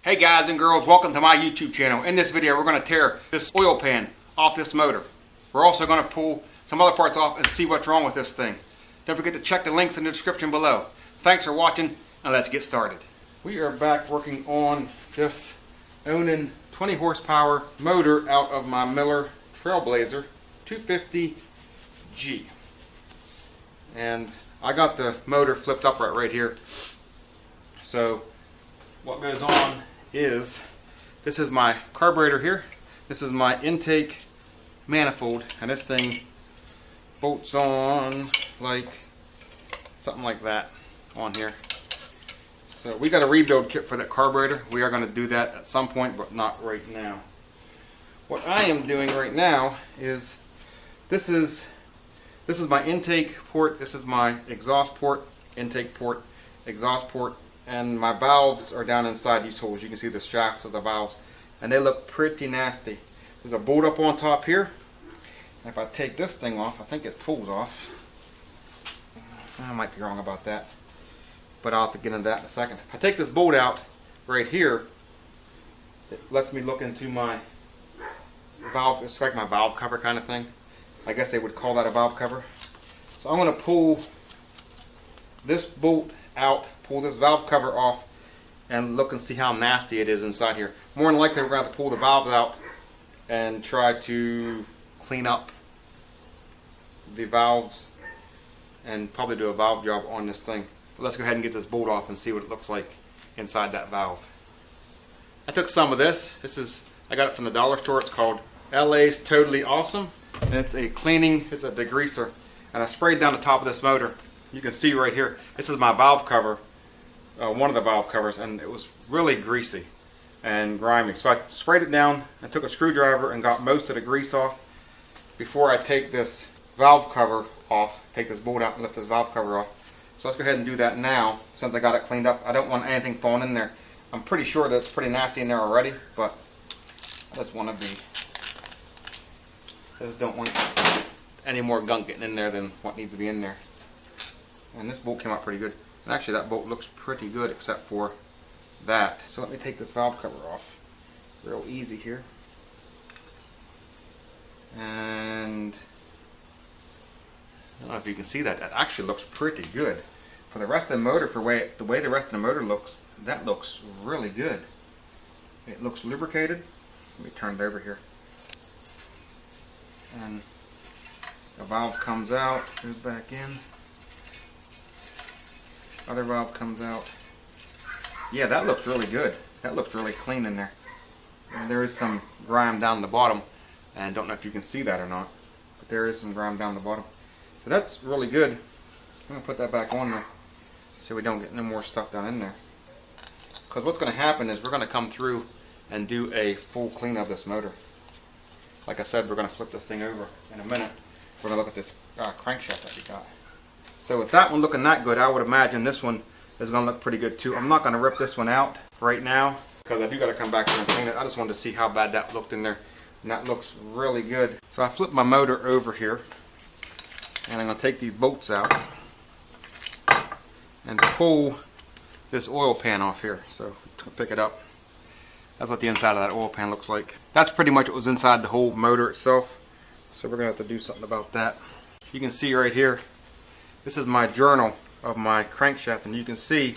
Hey guys and girls, welcome to my YouTube channel. In this video we're going to tear this oil pan off this motor. We're also going to pull some other parts off and see what's wrong with this thing. Don't forget to check the links in the description below. Thanks for watching and let's get started. We are back working on this Onan 20 horsepower motor out of my Miller Trailblazer 250G. And I got the motor flipped upright right here. So what goes on is, this is my carburetor here, this is my intake manifold, and this thing bolts on like something like that on here. So we got a rebuild kit for that carburetor. We are going to do that at some point, but not right now. What I am doing right now is, this is my intake port, this is my exhaust port, intake port, exhaust port, and my valves are down inside these holes. You can see the shafts of the valves, and they look pretty nasty. There's a bolt up on top here. And if I take this thing off, I think it pulls off. I might be wrong about that, but I'll have to get into that in a second. If I take this bolt out right here, it lets me look into my valve. It's like my valve cover kind of thing. I guess they would call that a valve cover. So I'm going to pull this bolt out, pull this valve cover off, and look and see how nasty it is inside here. More than likely we're going to have to pull the valves out and try to clean up the valves and probably do a valve job on this thing. But let's go ahead and get this bolt off and see what it looks like inside that valve. I took some of this. I got it from the dollar store. It's called LA's Totally Awesome, and it's a degreaser, and I sprayed down the top of this motor. You can see right here, this is my valve cover, one of the valve covers, and it was really greasy and grimy. So I sprayed it down and took a screwdriver and got most of the grease off before I take this valve cover off, take this bolt out and lift this valve cover off. So let's go ahead and do that now since I got it cleaned up. I don't want anything falling in there. I'm pretty sure that it's pretty nasty in there already, but I just want to just don't want any more gunk getting in there than what needs to be in there. And this bolt came out pretty good. And actually that bolt looks pretty good except for that. So let me take this valve cover off. Real easy here. And I don't know if you can see that. That actually looks pretty good. For the rest of the motor, the way the rest of the motor looks, that looks really good. It looks lubricated. Let me turn it over here. And the valve comes out, goes back in. Other valve comes out. Yeah, that looks really good. That looks really clean in there. And there is some grime down the bottom, and don't know if you can see that or not, but there is some grime down the bottom. So that's really good. I'm going to put that back on there so we don't get any more stuff down in there. Because what's going to happen is we're going to come through and do a full clean of this motor. Like I said, we're going to flip this thing over in a minute. We're going to look at this crankshaft that we got. So with that one looking that good, I would imagine this one is going to look pretty good too. I'm not going to rip this one out right now because I do got to come back here and clean it. I just wanted to see how bad that looked in there. And that looks really good. So I flipped my motor over here, and I'm going to take these bolts out and pull this oil pan off here. So pick it up. That's what the inside of that oil pan looks like. That's pretty much what was inside the whole motor itself. So we're going to have to do something about that. You can see right here, this is my journal of my crankshaft, and you can see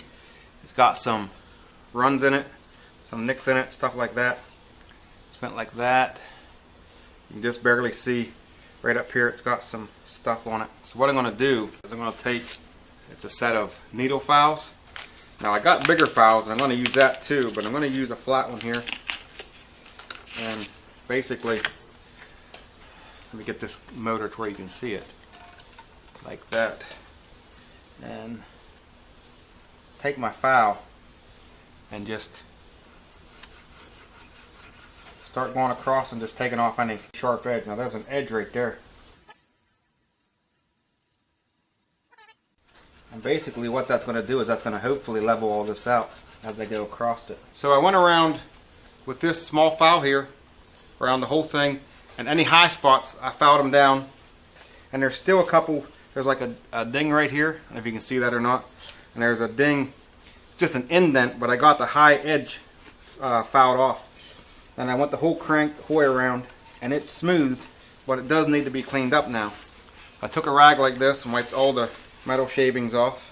it's got some runs in it, some nicks in it, stuff like that. It's went like that. You can just barely see right up here, it's got some stuff on it. So what I'm going to do is I'm going to take, it's a set of needle files. Now I got bigger files and I'm going to use that too, but I'm going to use a flat one here. And basically, let me get this motor to where you can see it. Like that. And take my file and just start going across and just taking off any sharp edge. Now there's an edge right there. And basically what that's going to do is that's going to hopefully level all this out as I go across it. So I went around with this small file here around the whole thing, and any high spots I filed them down, and there's still a couple. There's like a ding right here. I don't know if you can see that or not. And there's a ding. It's just an indent, but I got the high edge fouled off. And I went the whole crank the whole way around, and it's smooth, but it does need to be cleaned up now. I took a rag like this and wiped all the metal shavings off.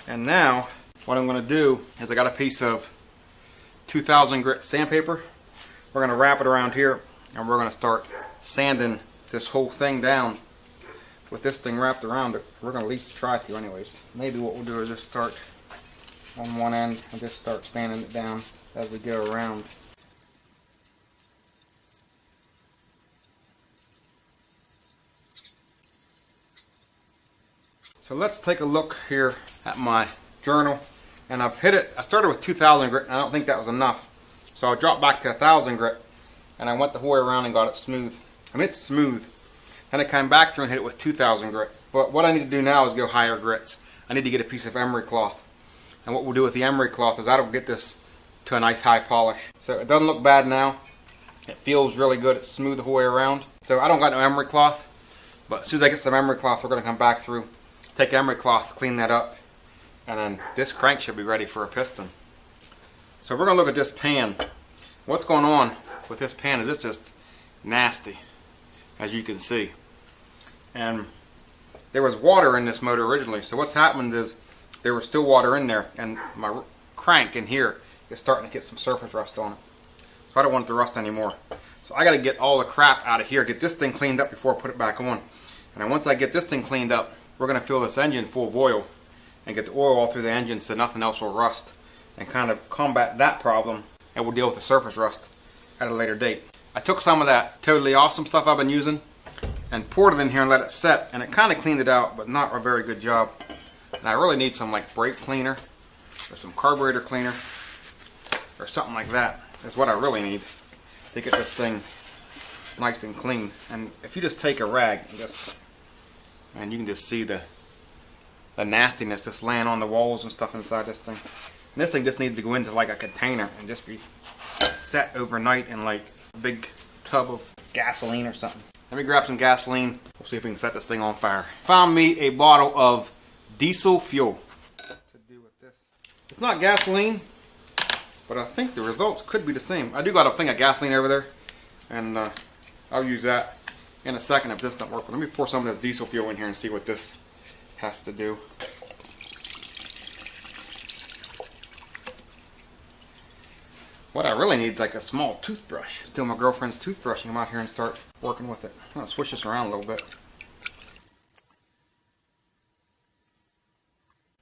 And now what I'm going to do is I got a piece of 2000 grit sandpaper. We're going to wrap it around here, and we're going to start sanding this whole thing down with this thing wrapped around it. We're going to at least try to anyways. Maybe what we'll do is just start on one end and just start sanding it down as we go around. So let's take a look here at my journal, and I've hit it. I started with 2000 grit and I don't think that was enough, so I dropped back to 1000 grit and I went the whole way around and got it smooth. I mean, it's smooth. Then I came back through and hit it with 2000 grit, but what I need to do now is go higher grits. I need to get a piece of emery cloth, and what we'll do with the emery cloth is that'll get this to a nice high polish. So it doesn't look bad now. It feels really good. It's smooth the whole way around. So I don't got no emery cloth, but as soon as I get some emery cloth, we're going to come back through, take emery cloth, clean that up, and then this crank should be ready for a piston. So we're going to look at this pan. What's going on with this pan is it's just nasty, as you can see. And there was water in this motor originally, so what's happened is there was still water in there, and my crank in here is starting to get some surface rust on it. So I don't want it to rust anymore. So I got to get all the crap out of here, get this thing cleaned up before I put it back on. And then once I get this thing cleaned up, we're going to fill this engine full of oil and get the oil all through the engine so nothing else will rust, and kind of combat that problem, and we'll deal with the surface rust at a later date. I took some of that Totally Awesome stuff I've been using and poured it in here and let it set, and it kind of cleaned it out, but not a very good job. And I really need some like brake cleaner or some carburetor cleaner or something like that is what I really need to get this thing nice and clean. And if you just take a rag and just, man, you can just see the nastiness just laying on the walls and stuff inside this thing. And this thing just needs to go into like a container and just be set overnight in like a big tub of gasoline or something. Let me grab some gasoline. We'll see if we can set this thing on fire. Found me a bottle of diesel fuel to do with this. It's not gasoline, but I think the results could be the same. I do got a thing of gasoline over there, and I'll use that in a second if this don't work. But let me pour some of this diesel fuel in here and see what this has to do. What I really need is like a small toothbrush. Steal my girlfriend's toothbrush and come out here and start working with it. I'm going to switch this around a little bit.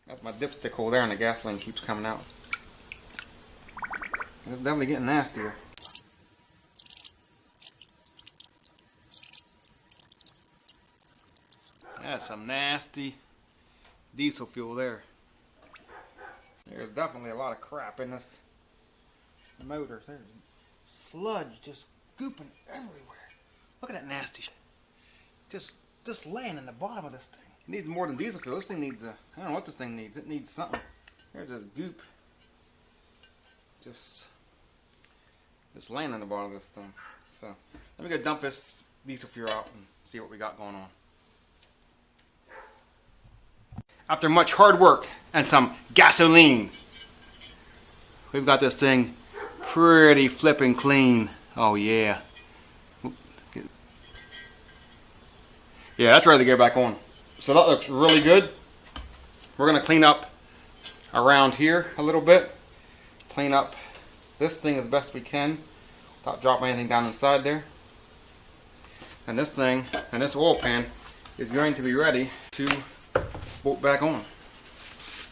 That's my dipstick hole there, and the gasoline keeps coming out. It's definitely getting nastier. That's some nasty diesel fuel there. There's definitely a lot of crap in this motor. There's sludge just gooping everywhere. Look at that nasty shit. Just laying in the bottom of this thing. It needs more than diesel fuel. This thing needs I don't know what this thing needs. It needs something. There's this goop just laying in the bottom of this thing. So let me go dump this diesel fuel out and see what we got going on. After much hard work and some gasoline, we've got this thing pretty flipping clean. Oh yeah. Yeah, that's ready to go back on. So that looks really good. We're going to clean up around here a little bit. Clean up this thing as best we can without dropping anything down inside there. And this thing, and this oil pan, is going to be ready to bolt back on.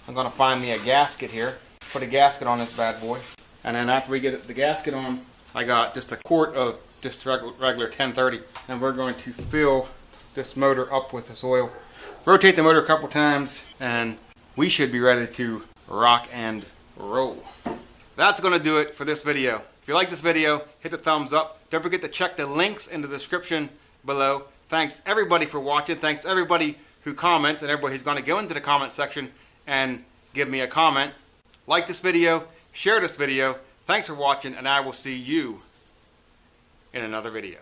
I'm going to find me a gasket here. Put a gasket on this bad boy. And then after we get the gasket on, I got just a quart of just regular 1030. And we're going to fill this motor up with this oil. Rotate the motor a couple times, and we should be ready to rock and roll. That's going to do it for this video. If you like this video, hit the thumbs up. Don't forget to check the links in the description below. Thanks everybody for watching. Thanks everybody who comments, and everybody who's going to go into the comment section and give me a comment. Like this video, share this video. Thanks for watching, and I will see you in another video.